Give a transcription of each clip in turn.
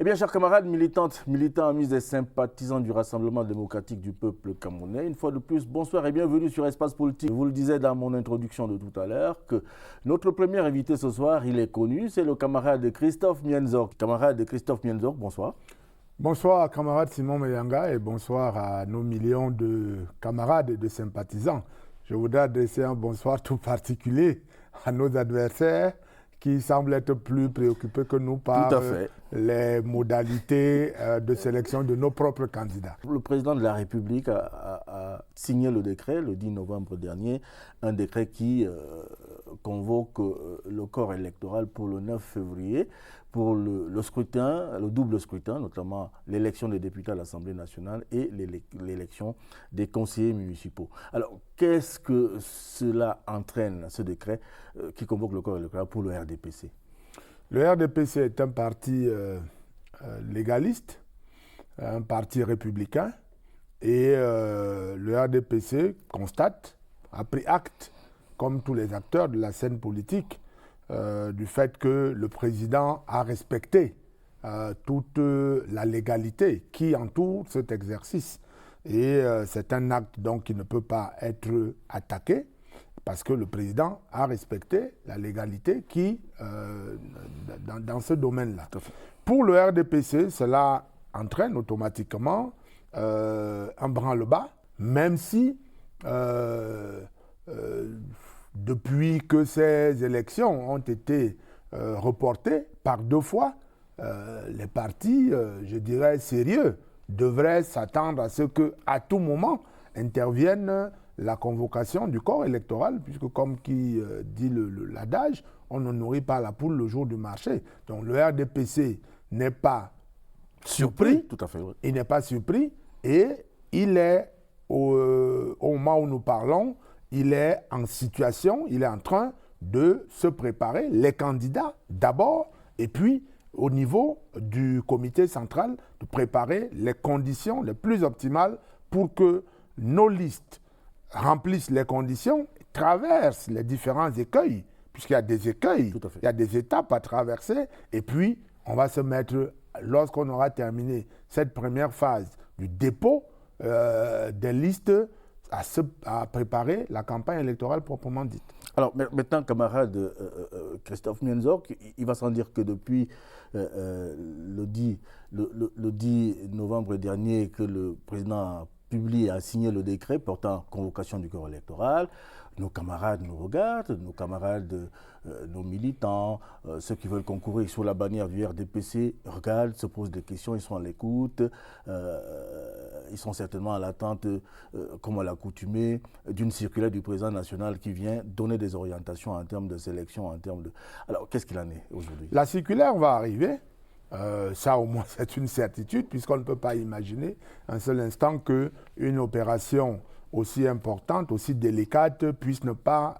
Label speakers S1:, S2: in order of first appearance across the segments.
S1: Eh bien, chers camarades militantes, militants, amis et sympathisants du Rassemblement démocratique du peuple camerounais, une fois de plus, bonsoir et bienvenue sur Espace Politique. Je vous le disais dans mon introduction de tout à l'heure que notre premier invité ce soir, il est connu, c'est le camarade Christophe Mienzorg. Camarade Christophe Mienzorg, bonsoir.
S2: Bonsoir camarade Simon Mayanga et bonsoir à nos millions de camarades et de sympathisants. Je voudrais adresser un bonsoir tout particulier à nos adversaires qui semblent être plus préoccupés que nous par les modalités de sélection de nos propres candidats.
S1: Le président de la République a signé le décret le 10 novembre dernier, un décret qui convoque le corps électoral pour le 9 février pour le scrutin, le double scrutin, notamment l'élection des députés à l'Assemblée nationale et l'élection des conseillers municipaux. Alors, qu'est-ce que cela entraîne, ce décret qui convoque le corps électoral pour le RDPC?
S2: Le RDPC est un parti légaliste, un parti républicain, et le RDPC constate, a pris acte, comme tous les acteurs de la scène politique, du fait que le président a respecté toute la légalité qui entoure cet exercice. Et c'est un acte donc qui ne peut pas être attaqué parce que le président a respecté la légalité qui dans ce domaine-là. Pour le RDPC, cela entraîne automatiquement un branle-bas, même si depuis que ces élections ont été reportées par 2 fois, les partis, je dirais, sérieux, devraient s'attendre à ce qu'à tout moment intervienne la convocation du corps électoral, puisque comme qui dit l'adage, on ne nourrit pas la poule le jour du marché. Donc le RDPC n'est pas surpris,
S1: tout à fait, oui.
S2: Il n'est pas surpris et il est, au moment où nous parlons, il est en situation, il est en train de se préparer, les candidats d'abord, et puis au niveau du comité central, de préparer les conditions les plus optimales pour que nos listes remplissent les conditions, traversent les différents écueils, puisqu'il y a des écueils, il y a des étapes à traverser, et puis on va se mettre, lorsqu'on aura terminé cette première phase du dépôt des listes, à préparer la campagne électorale proprement dite.
S1: Alors maintenant, camarade Christophe Mienzorg, il va sans dire que depuis le 10 novembre dernier que le président a publié, a signé le décret portant convocation du corps électoral, nos camarades nous regardent, nos camarades, nos militants, ceux qui veulent concourir sous la bannière du RDPC regardent, se posent des questions, ils sont à l'écoute, ils sont certainement à l'attente, comme à l'accoutumée, d'une circulaire du président national qui vient donner des orientations en termes de sélection, en termes de... Alors, qu'est-ce qu'il en est aujourd'hui?
S2: La circulaire va arriver. Ça, au moins, c'est une certitude, puisqu'on ne peut pas imaginer un seul instant qu'une opération aussi importante, aussi délicate, puisse ne pas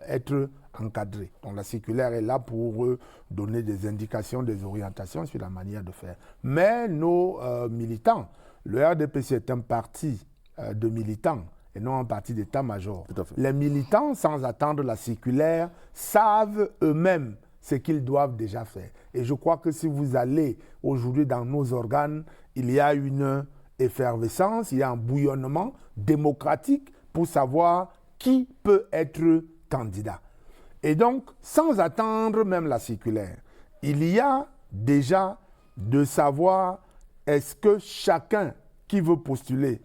S2: être encadrée. Donc la circulaire est là pour donner des indications, des orientations sur la manière de faire. Mais nos militants, le RDPC est un parti de militants et non un parti d'état-major. Les militants, sans attendre la circulaire, savent eux-mêmes ce qu'ils doivent déjà faire. Et je crois que si vous allez aujourd'hui dans nos organes, il y a une effervescence, il y a un bouillonnement démocratique pour savoir qui peut être candidat. Et donc, sans attendre même la circulaire, il y a déjà de savoir est-ce que chacun qui veut postuler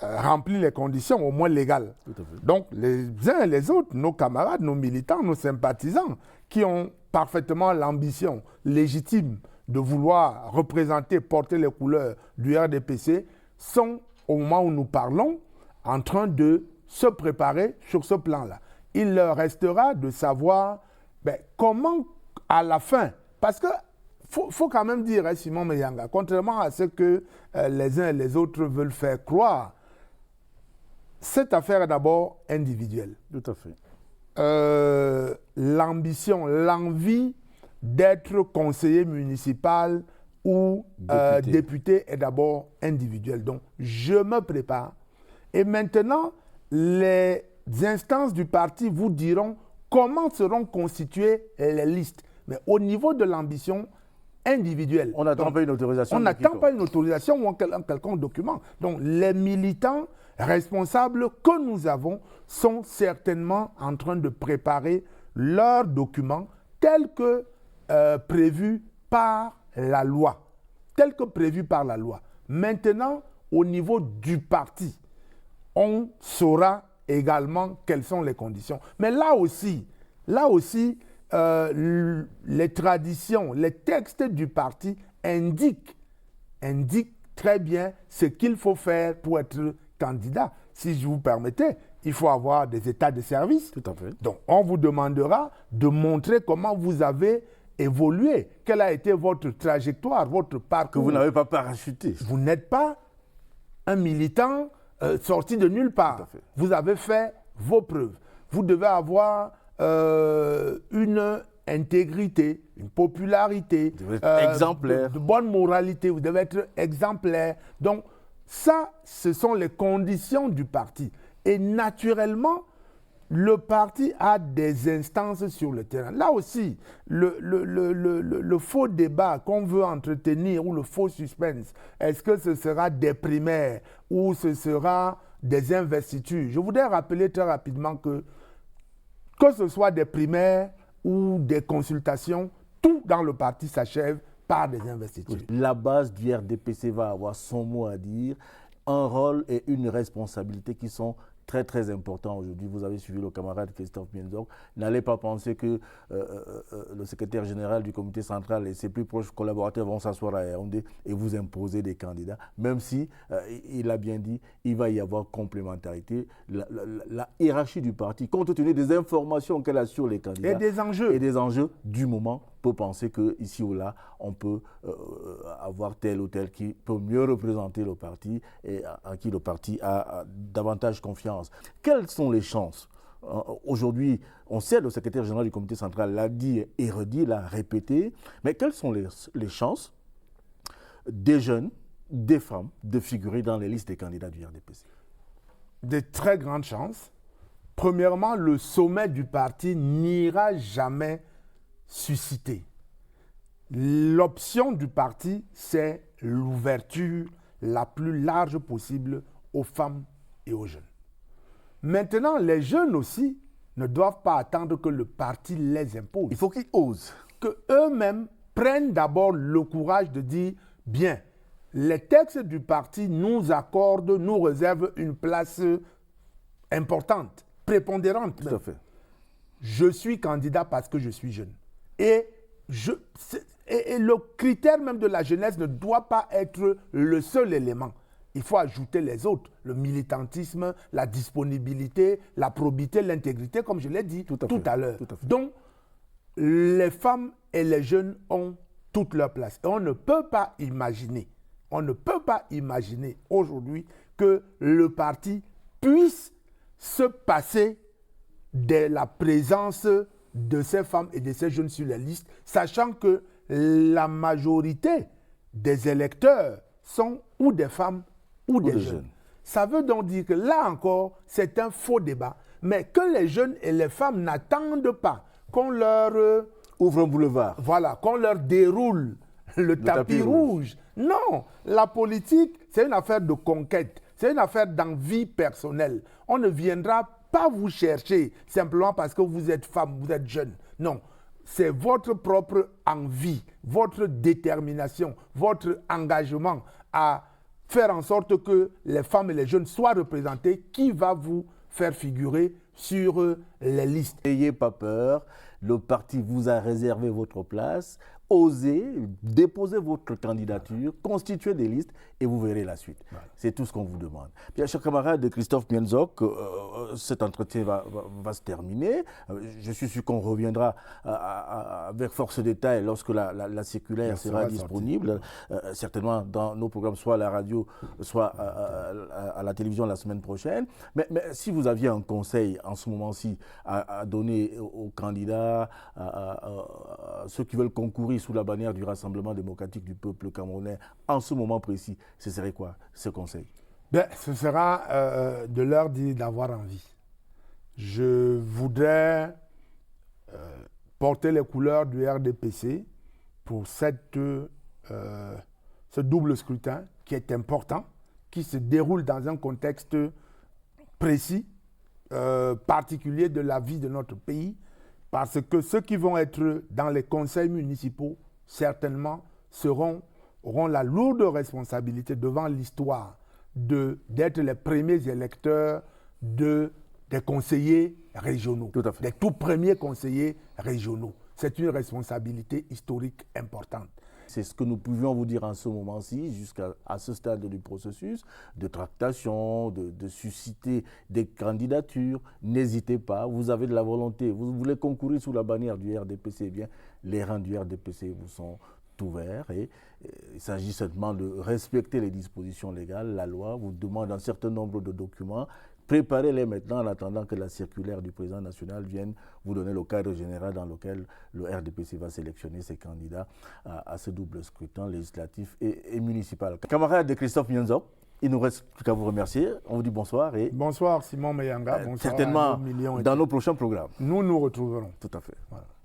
S2: remplit les conditions au moins légales. Donc, les uns et les autres, nos camarades, nos militants, nos sympathisants, qui ont parfaitement l'ambition légitime de vouloir représenter, porter les couleurs du RDPC, sont, au moment où nous parlons, en train de se préparer sur ce plan-là. Il leur restera de savoir comment, à la fin, parce que faut quand même dire, Simon Mayanga, contrairement à ce que les uns et les autres veulent faire croire, cette affaire est d'abord individuelle.
S1: Tout à fait.
S2: L'ambition, l'envie d'être conseiller municipal ou député est d'abord individuelle. Donc, je me prépare. Et maintenant, les instances du parti vous diront comment seront constituées les listes. Mais au niveau de l'ambition, individuelle.
S1: On n'attend pas une autorisation.
S2: On n'attend pas une autorisation ou un quelconque document. Donc, les militants responsables que nous avons sont certainement en train de préparer leurs documents tels que prévus par la loi. Tels que prévus par la loi. Maintenant, au niveau du parti, on saura également quelles sont les conditions. Mais là aussi, les traditions, les textes du parti indiquent très bien ce qu'il faut faire pour être candidat. Si je vous permettez, il faut avoir des états de service.
S1: Tout à fait.
S2: Donc, on vous demandera de montrer comment vous avez évolué, quelle a été votre trajectoire, votre parcours.
S1: Que vous n'avez pas parachuté.
S2: Vous n'êtes pas un militant sorti de nulle part. Vous avez fait vos preuves. Vous devez avoir une intégrité, une popularité,
S1: exemplaire.
S2: De bonne moralité. Vous devez être exemplaire. Donc, ça, ce sont les conditions du parti. Et naturellement, le parti a des instances sur le terrain. Là aussi, le faux débat qu'on veut entretenir ou le faux suspense, est-ce que ce sera des primaires ou ce sera des investitures? Je voudrais rappeler très rapidement que ce soit des primaires ou des consultations, tout dans le parti s'achève par des investitures.
S1: La base du RDPC va avoir son mot à dire, un rôle et une responsabilité qui sont très très importants aujourd'hui. Vous avez suivi le camarade Christophe Mienzorg. N'allez pas penser que le secrétaire général du comité central et ses plus proches collaborateurs vont s'asseoir à Yaoundé et vous imposer des candidats, même si, il a bien dit, il va y avoir complémentarité. La hiérarchie du parti, compte tenu des informations qu'elle a sur les candidats
S2: et
S1: des enjeux du moment, peut penser qu'ici ou là, on peut avoir tel ou tel qui peut mieux représenter le parti et à qui le parti a davantage confiance. Quelles sont les chances? Aujourd'hui, on sait, le secrétaire général du comité central l'a dit et redit, l'a répété, mais quelles sont les chances des jeunes, des femmes, de figurer dans les listes des candidats du RDPC?
S2: De très grandes chances. Premièrement, le sommet du parti n'ira jamais susciter. L'option du parti, c'est l'ouverture la plus large possible aux femmes et aux jeunes. Maintenant, les jeunes aussi ne doivent pas attendre que le parti les impose.
S1: Il faut qu'ils osent.
S2: Qu'eux-mêmes prennent d'abord le courage de dire, bien, les textes du parti nous accordent, nous réservent une place importante, prépondérante.
S1: Tout à fait.
S2: Je suis candidat parce que je suis jeune. Et le critère même de la jeunesse ne doit pas être le seul élément. Il faut ajouter les autres, le militantisme, la disponibilité, la probité, l'intégrité, comme je l'ai dit tout à l'heure. Donc, les femmes et les jeunes ont toute leur place. Et on ne peut pas imaginer aujourd'hui que le parti puisse se passer de la présence de ces femmes et de ces jeunes sur les listes, sachant que la majorité des électeurs sont ou des femmes ou des jeunes. Ça veut donc dire que là encore, c'est un faux débat, mais que les jeunes et les femmes n'attendent pas qu'on leur
S1: ouvre un boulevard.
S2: Voilà, qu'on leur déroule le tapis rouge. Non, la politique, c'est une affaire de conquête, c'est une affaire d'envie personnelle. On ne viendra pas vous chercher simplement parce que vous êtes femme, vous êtes jeune. Non, c'est votre propre envie, votre détermination, votre engagement à faire en sorte que les femmes et les jeunes soient représentés qui va vous faire figurer sur les listes.
S1: N'ayez pas peur, le parti vous a réservé votre place. Osez, déposez votre candidature, constituez des listes et vous verrez la suite. Ouais. C'est tout ce qu'on vous demande. Bien, cher camarade Christophe Mienzorg, cet entretien va se terminer. Je suis sûr qu'on reviendra avec force détail lorsque la circulaire sera disponible. Certainement dans nos programmes, soit à la radio, soit à la télévision la semaine prochaine. Mais si vous aviez un conseil en ce moment-ci à donner aux candidats, à ceux qui veulent concourir sous la bannière du Rassemblement démocratique du peuple camerounais, en ce moment précis, ce serait quoi ce conseil?
S2: Ce sera de leur dire d'avoir envie. Je voudrais porter les couleurs du RDPC pour ce double scrutin qui est important, qui se déroule dans un contexte précis, particulier de la vie de notre pays, parce que ceux qui vont être dans les conseils municipaux, certainement, auront la lourde responsabilité devant l'histoire d'être les premiers électeurs des conseillers régionaux,
S1: Tout à fait.
S2: des tout premiers conseillers régionaux. C'est une responsabilité historique importante.
S1: C'est ce que nous pouvions vous dire en ce moment-ci, jusqu'à ce stade du processus de tractation, de susciter des candidatures. N'hésitez pas, vous avez de la volonté, vous voulez concourir sous la bannière du RDPC, eh bien, les rangs du RDPC vous sont ouverts et il s'agit seulement de respecter les dispositions légales. La loi vous demande un certain nombre de documents. Préparez-les maintenant en attendant que la circulaire du président national vienne vous donner le cadre général dans lequel le RDPC va sélectionner ses candidats à ce double scrutin législatif et municipal. Camarade de Christophe Mienzok, il ne nous reste plus qu'à vous remercier. On vous dit bonsoir. Et
S2: bonsoir Simon Mayanga. Bonsoir
S1: certainement dans nos prochains programmes.
S2: Nous nous retrouverons.
S1: Tout à fait.
S2: Voilà.